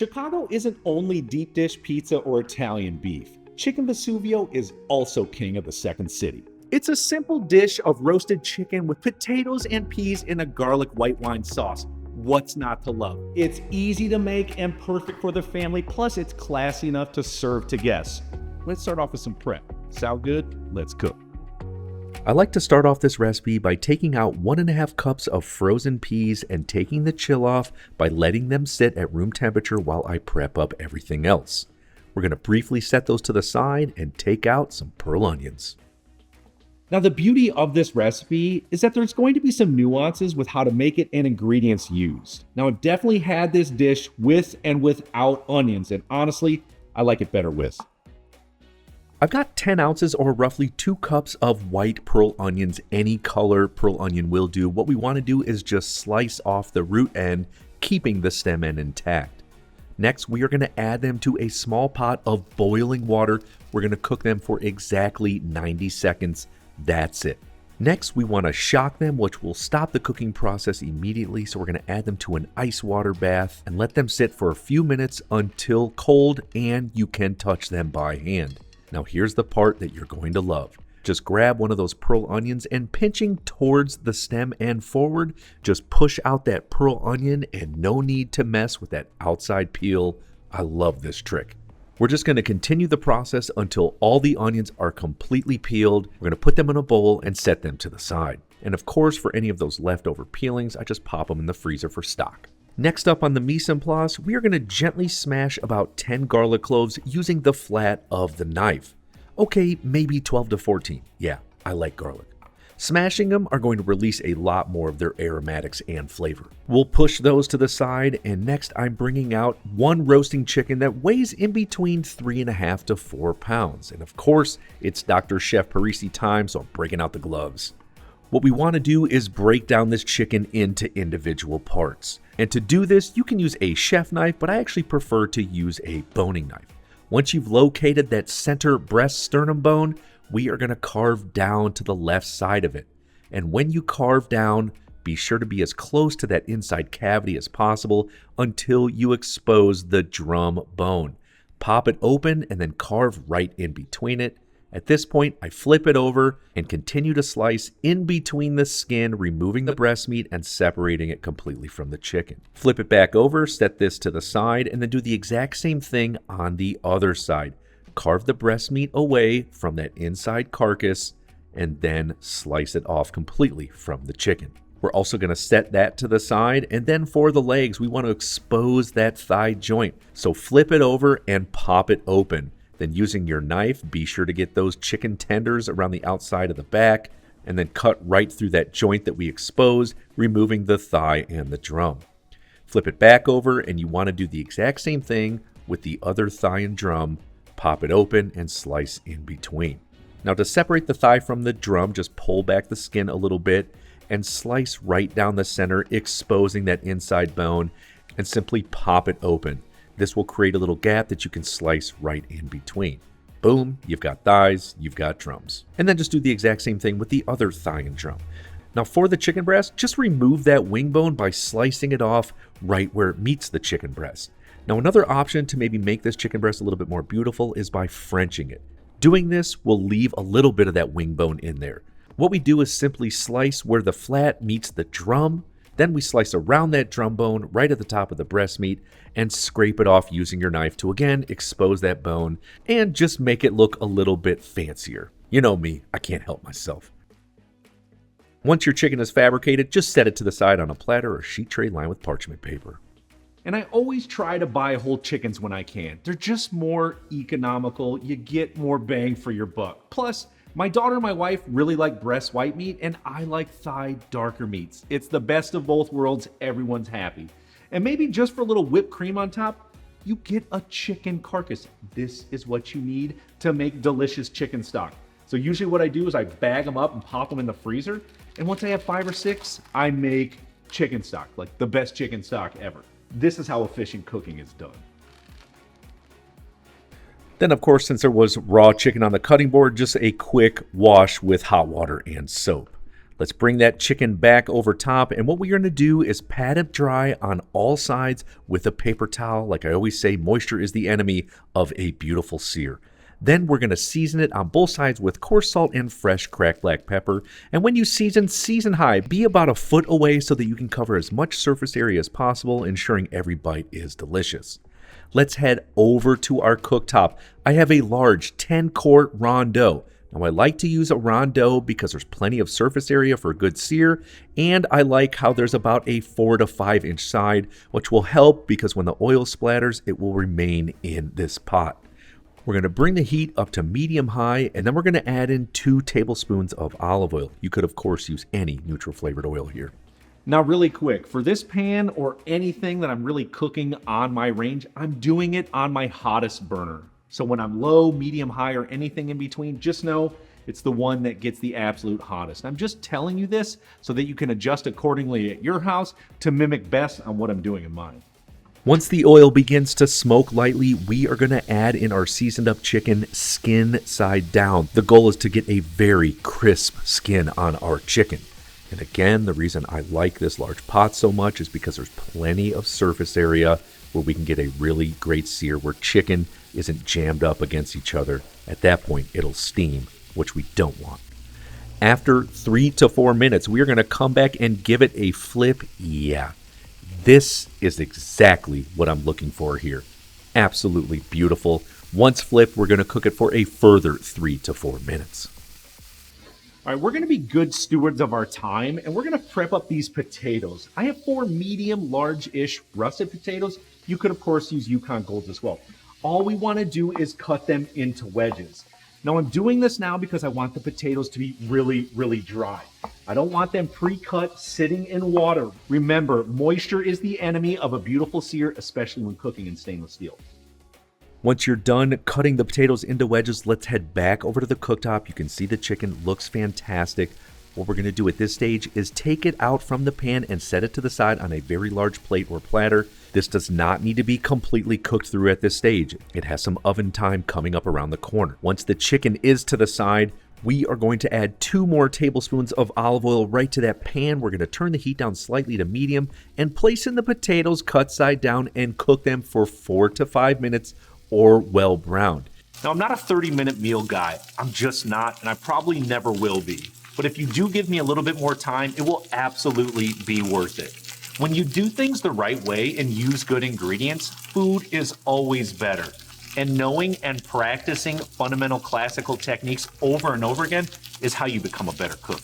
Chicago isn't only deep dish pizza or Italian beef. Chicken Vesuvio is also king of the second city. It's a simple dish of roasted chicken with potatoes and peas in a garlic white wine sauce. What's not to love? It's easy to make and perfect for the family, plus it's classy enough to serve to guests. Let's start off with some prep. Sound good? Let's cook. I like to start off this recipe by taking out 1.5 cups of frozen peas and taking the chill off by letting them sit at room temperature while I prep up everything else. We're going to briefly set those to the side and take out some pearl onions. Now, the beauty of this recipe is that there's going to be some nuances with how to make it and ingredients used. Now, I've definitely had this dish with and without onions, and honestly, I like it better with. I've got 10 ounces or roughly 2 cups of white pearl onions. Any color pearl onion will do. What we want to do is just slice off the root end, keeping the stem end intact. Next, we are going to add them to a small pot of boiling water. We're going to cook them for exactly 90 seconds. That's it. Next, we want to shock them, which will stop the cooking process immediately. So we're going to add them to an ice water bath and let them sit for a few minutes until cold, and you can touch them by hand. Now here's the part that you're going to love. Just grab one of those pearl onions and pinching towards the stem end forward, just push out that pearl onion and no need to mess with that outside peel. I love this trick. We're just going to continue the process until all the onions are completely peeled. We're going to put them in a bowl and set them to the side. And of course, for any of those leftover peelings, I just pop them in the freezer for stock. Next up on the mise en place, we are going to gently smash about 10 garlic cloves using the flat of the knife. Okay, maybe 12 to 14. Yeah, I like garlic. Smashing them are going to release a lot more of their aromatics and flavor. We'll push those to the side, and next I'm bringing out one roasting chicken that weighs in between 3.5 to 4 pounds. And of course, it's Dr. Chef Parisi time, so I'm breaking out the gloves. What we want to do is break down this chicken into individual parts. And to do this, you can use a chef knife, but I actually prefer to use a boning knife. Once you've located that center breast sternum bone, we are going to carve down to the left side of it. And when you carve down, be sure to be as close to that inside cavity as possible until you expose the drum bone. Pop it open and then carve right in between it. At this point, I flip it over and continue to slice in between the skin, removing the breast meat and separating it completely from the chicken. Flip it back over, set this to the side, and then do the exact same thing on the other side. Carve the breast meat away from that inside carcass and then slice it off completely from the chicken. We're also going to set that to the side, and then for the legs, we want to expose that thigh joint. So flip it over and pop it open. Then using your knife, be sure to get those chicken tenders around the outside of the back and then cut right through that joint that we exposed, removing the thigh and the drum. Flip it back over, and you want to do the exact same thing with the other thigh and drum. Pop it open and slice in between. Now to separate the thigh from the drum, just pull back the skin a little bit and slice right down the center, exposing that inside bone, and simply pop it open. This will create a little gap that you can slice right in between. Boom, you've got thighs, you've got drums. And then just do the exact same thing with the other thigh and drum. Now for the chicken breast, just remove that wing bone by slicing it off right where it meets the chicken breast. Now another option to maybe make this chicken breast a little bit more beautiful is by Frenching it. Doing this will leave a little bit of that wing bone in there. What we do is simply slice where the flat meets the drum. Then we slice around that drum bone right at the top of the breast meat and scrape it off using your knife to again expose that bone and just make it look a little bit fancier. You know me, I can't help myself. Once your chicken is fabricated, just set it to the side on a platter or sheet tray lined with parchment paper. And I always try to buy whole chickens when I can. They're just more economical. You get more bang for your buck. Plus, my daughter and my wife really like breast white meat, and I like thigh darker meats. It's the best of both worlds. Everyone's happy. And maybe just for a little whipped cream on top, you get a chicken carcass. This is what you need to make delicious chicken stock. So usually what I do is I bag them up and pop them in the freezer. And once I have 5 or 6, I make chicken stock, like the best chicken stock ever. This is how efficient cooking is done. Then, of course, since there was raw chicken on the cutting board, just a quick wash with hot water and soap. Let's bring that chicken back over top, and what we're going to do is pat it dry on all sides with a paper towel. Like I always say, moisture is the enemy of a beautiful sear. Then we're going to season it on both sides with coarse salt and fresh cracked black pepper. And when you season, season high. Be about a foot away so that you can cover as much surface area as possible, ensuring every bite is delicious. Let's head over to our cooktop. I have a large 10-quart rondeau. Now, I like to use a rondeau because there's plenty of surface area for a good sear, and I like how there's about a 4 to 5 inch side, which will help because when the oil splatters, it will remain in this pot. We're going to bring the heat up to medium-high, and then we're going to add in 2 tablespoons of olive oil. You could, of course, use any neutral flavored oil here. Now, really quick, for this pan or anything that I'm really cooking on my range, I'm doing it on my hottest burner. So when I'm low, medium, high, or anything in between, just know it's the one that gets the absolute hottest. I'm just telling you this so that you can adjust accordingly at your house to mimic best on what I'm doing in mine. Once the oil begins to smoke lightly, we are going to add in our seasoned up chicken skin side down. The goal is to get a very crisp skin on our chicken. And again, the reason I like this large pot so much is because there's plenty of surface area where we can get a really great sear where chicken isn't jammed up against each other. At that point, it'll steam, which we don't want. After 3 to 4 minutes, we are going to come back and give it a flip. Yeah, this is exactly what I'm looking for here. Absolutely beautiful. Once flipped, we're going to cook it for a further 3 to 4 minutes. All right, we're going to be good stewards of our time, and we're going to prep up these potatoes. I have 4 medium, large-ish russet potatoes. You could, of course, use Yukon Golds as well. All we want to do is cut them into wedges. Now, I'm doing this now because I want the potatoes to be really, really dry. I don't want them pre-cut sitting in water. Remember, moisture is the enemy of a beautiful sear, especially when cooking in stainless steel. Once you're done cutting the potatoes into wedges, let's head back over to the cooktop. You can see the chicken looks fantastic. What we're going to do at this stage is take it out from the pan and set it to the side on a very large plate or platter. This does not need to be completely cooked through at this stage. It has some oven time coming up around the corner. Once the chicken is to the side, we are going to add 2 more tablespoons of olive oil right to that pan. We're going to turn the heat down slightly to medium and place in the potatoes cut side down and cook them for 4 to 5 minutes or well browned. Now, I'm not a 30-minute meal guy. I'm just not, and I probably never will be. But if you do give me a little bit more time, it will absolutely be worth it. When you do things the right way and use good ingredients, food is always better. And knowing and practicing fundamental classical techniques over and over again is how you become a better cook.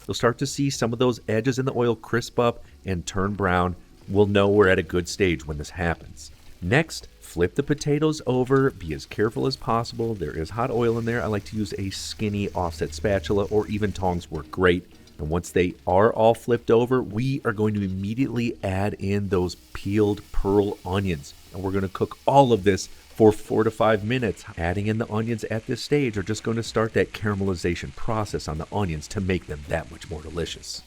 You'll start to see some of those edges in the oil crisp up and turn brown. We'll know we're at a good stage when this happens. Next, flip the potatoes over. Be as careful as possible. There is hot oil in there. I like to use a skinny offset spatula, or even tongs work great. And once they are all flipped over, we are going to immediately add in those peeled pearl onions. And we're going to cook all of this for 4 to 5 minutes. Adding in the onions at this stage are just going to start that caramelization process on the onions to make them that much more delicious.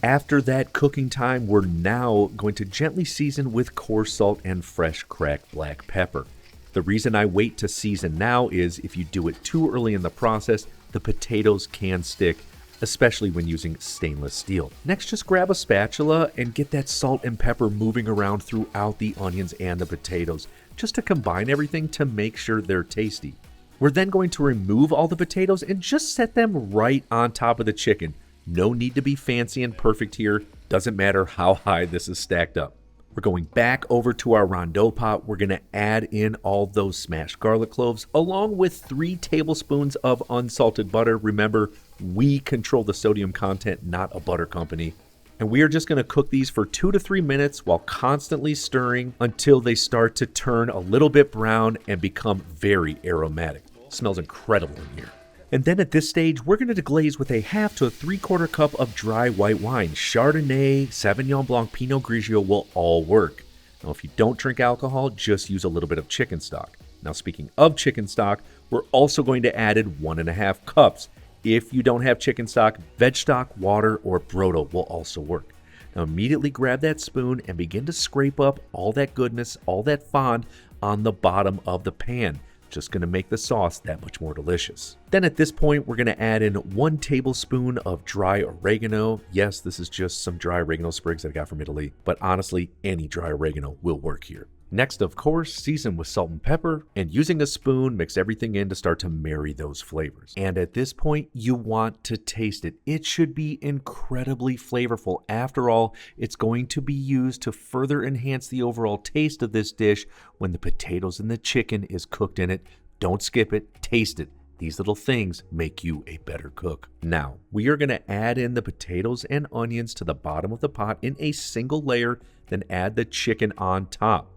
After that cooking time, we're now going to gently season with coarse salt and fresh cracked black pepper. The reason I wait to season now is if you do it too early in the process, the potatoes can stick, especially when using stainless steel. Next, just grab a spatula and get that salt and pepper moving around throughout the onions and the potatoes, just to combine everything to make sure they're tasty. We're then going to remove all the potatoes and just set them right on top of the chicken. No need to be fancy and perfect here. Doesn't matter how high this is stacked up. We're going back over to our rondeau pot. We're going to add in all those smashed garlic cloves along with 3 tablespoons of unsalted butter. Remember, we control the sodium content, not a butter company. And we are just going to cook these for 2 to 3 minutes while constantly stirring until they start to turn a little bit brown and become very aromatic. Smells incredible in here. And then at this stage, we're going to deglaze with a 1/2 to 3/4 cup of dry white wine. Chardonnay, Sauvignon Blanc, Pinot Grigio will all work. Now, if you don't drink alcohol, just use a little bit of chicken stock. Now, speaking of chicken stock, we're also going to add in 1.5 cups. If you don't have chicken stock, veg stock, water, or brodo will also work. Now, immediately grab that spoon and begin to scrape up all that goodness, all that fond on the bottom of the pan. Just gonna make the sauce that much more delicious. Then at this point, we're gonna add in 1 tablespoon of dry oregano. Yes, this is just some dry oregano sprigs I got from Italy, but honestly, any dry oregano will work here. Next, of course, season with salt and pepper, and using a spoon, mix everything in to start to marry those flavors. And at this point, you want to taste it. It should be incredibly flavorful. After all, it's going to be used to further enhance the overall taste of this dish when the potatoes and the chicken is cooked in it. Don't skip it, taste it. These little things make you a better cook. Now, we are going to add in the potatoes and onions to the bottom of the pot in a single layer, then add the chicken on top.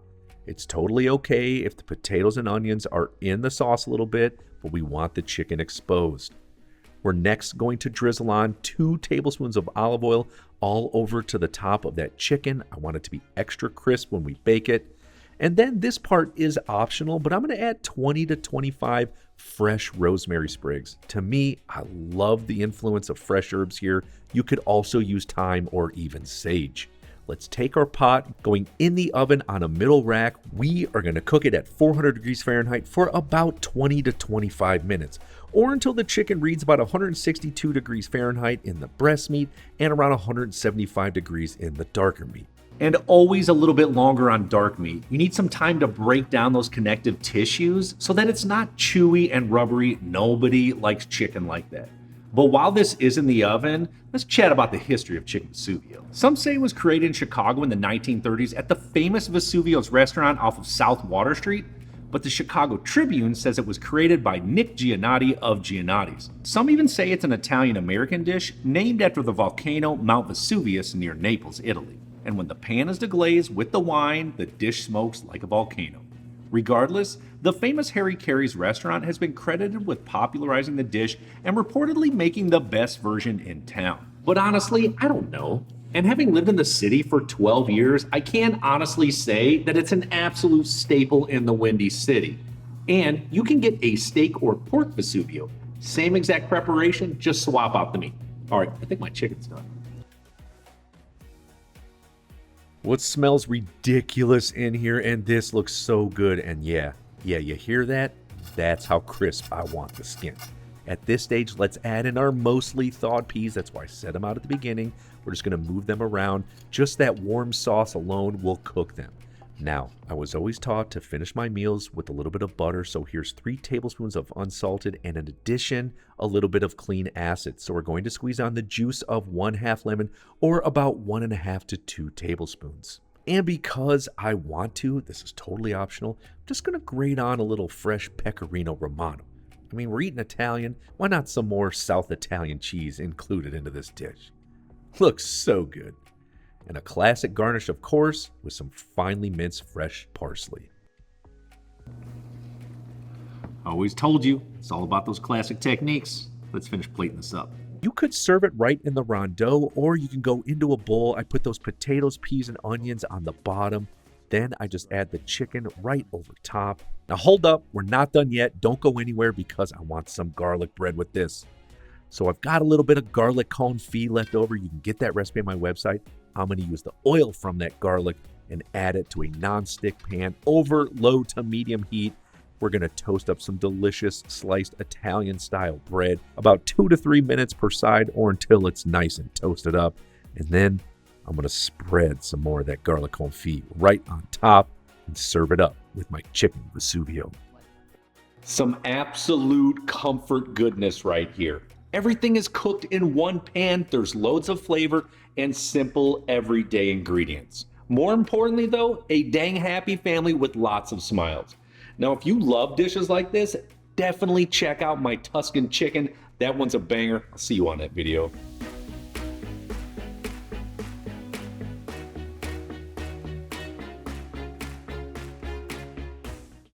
It's totally okay if the potatoes and onions are in the sauce a little bit, but we want the chicken exposed. We're next going to drizzle on 2 tablespoons of olive oil all over to the top of that chicken. I want it to be extra crisp when we bake it. And then this part is optional, but I'm going to add 20 to 25 fresh rosemary sprigs. To me, I love the influence of fresh herbs here. You could also use thyme or even sage. Let's take our pot, going in the oven on a middle rack. We are going to cook it at 400 degrees Fahrenheit for about 20 to 25 minutes, or until the chicken reads about 162 degrees Fahrenheit in the breast meat and around 175 degrees in the darker meat. And always a little bit longer on dark meat. You need some time to break down those connective tissues so that it's not chewy and rubbery. Nobody likes chicken like that. But while this is in the oven, let's chat about the history of Chicken Vesuvio. Some say it was created in Chicago in the 1930s at the famous Vesuvio's restaurant off of South Water Street, but the Chicago Tribune says it was created by Nick Giannotti of Giannotti's. Some even say it's an Italian-American dish named after the volcano Mount Vesuvius near Naples, Italy. And when the pan is deglazed with the wine, the dish smokes like a volcano. Regardless, the famous Harry Caray's restaurant has been credited with popularizing the dish and reportedly making the best version in town. But honestly, I don't know. And having lived in the city for 12 years, I can honestly say that it's an absolute staple in the Windy City. And you can get a steak or pork Vesuvio. Same exact preparation, just swap out the meat. All right, I think my chicken's done. What smells ridiculous in here, and this looks so good. And yeah, you hear that? That's how crisp I want the skin. At this stage, let's add in our mostly thawed peas. That's why I set them out at the beginning. We're just going to move them around. Just that warm sauce alone will cook them. Now, I was always taught to finish my meals with a little bit of butter, so here's 3 tablespoons of unsalted, and in addition, a little bit of clean acid. So we're going to squeeze on the juice of 1/2 lemon, or about 1.5 to 2 tablespoons. And because I want to, this is totally optional, I'm just going to grate on a little fresh Pecorino Romano. I mean, we're eating Italian, why not some more South Italian cheese included into this dish? Looks so good. And a classic garnish of coarse with some finely minced fresh parsley. Always told you, it's all about those classic techniques. Let's finish plating this up. You could serve it right in the rondeau, or you can go into a bowl. I put those potatoes, peas, and onions on the bottom. Then I just add the chicken right over top. Now hold up, we're not done yet. Don't go anywhere because I want some garlic bread with this. So I've got a little bit of garlic confit left over. You can get that recipe on my website. I'm going to use the oil from that garlic and add it to a non-stick pan over low to medium heat. We're going to toast up some delicious sliced Italian-style bread, about 2 to 3 minutes per side, or until it's nice and toasted up. And then I'm going to spread some more of that garlic confit right on top and serve it up with my Chicken Vesuvio. Some absolute comfort goodness right here. Everything is cooked in one pan. There's loads of flavor and simple everyday ingredients. More importantly though, a dang happy family with lots of smiles. Now, if you love dishes like this, definitely check out my Tuscan chicken. That one's a banger. I'll see you on that video.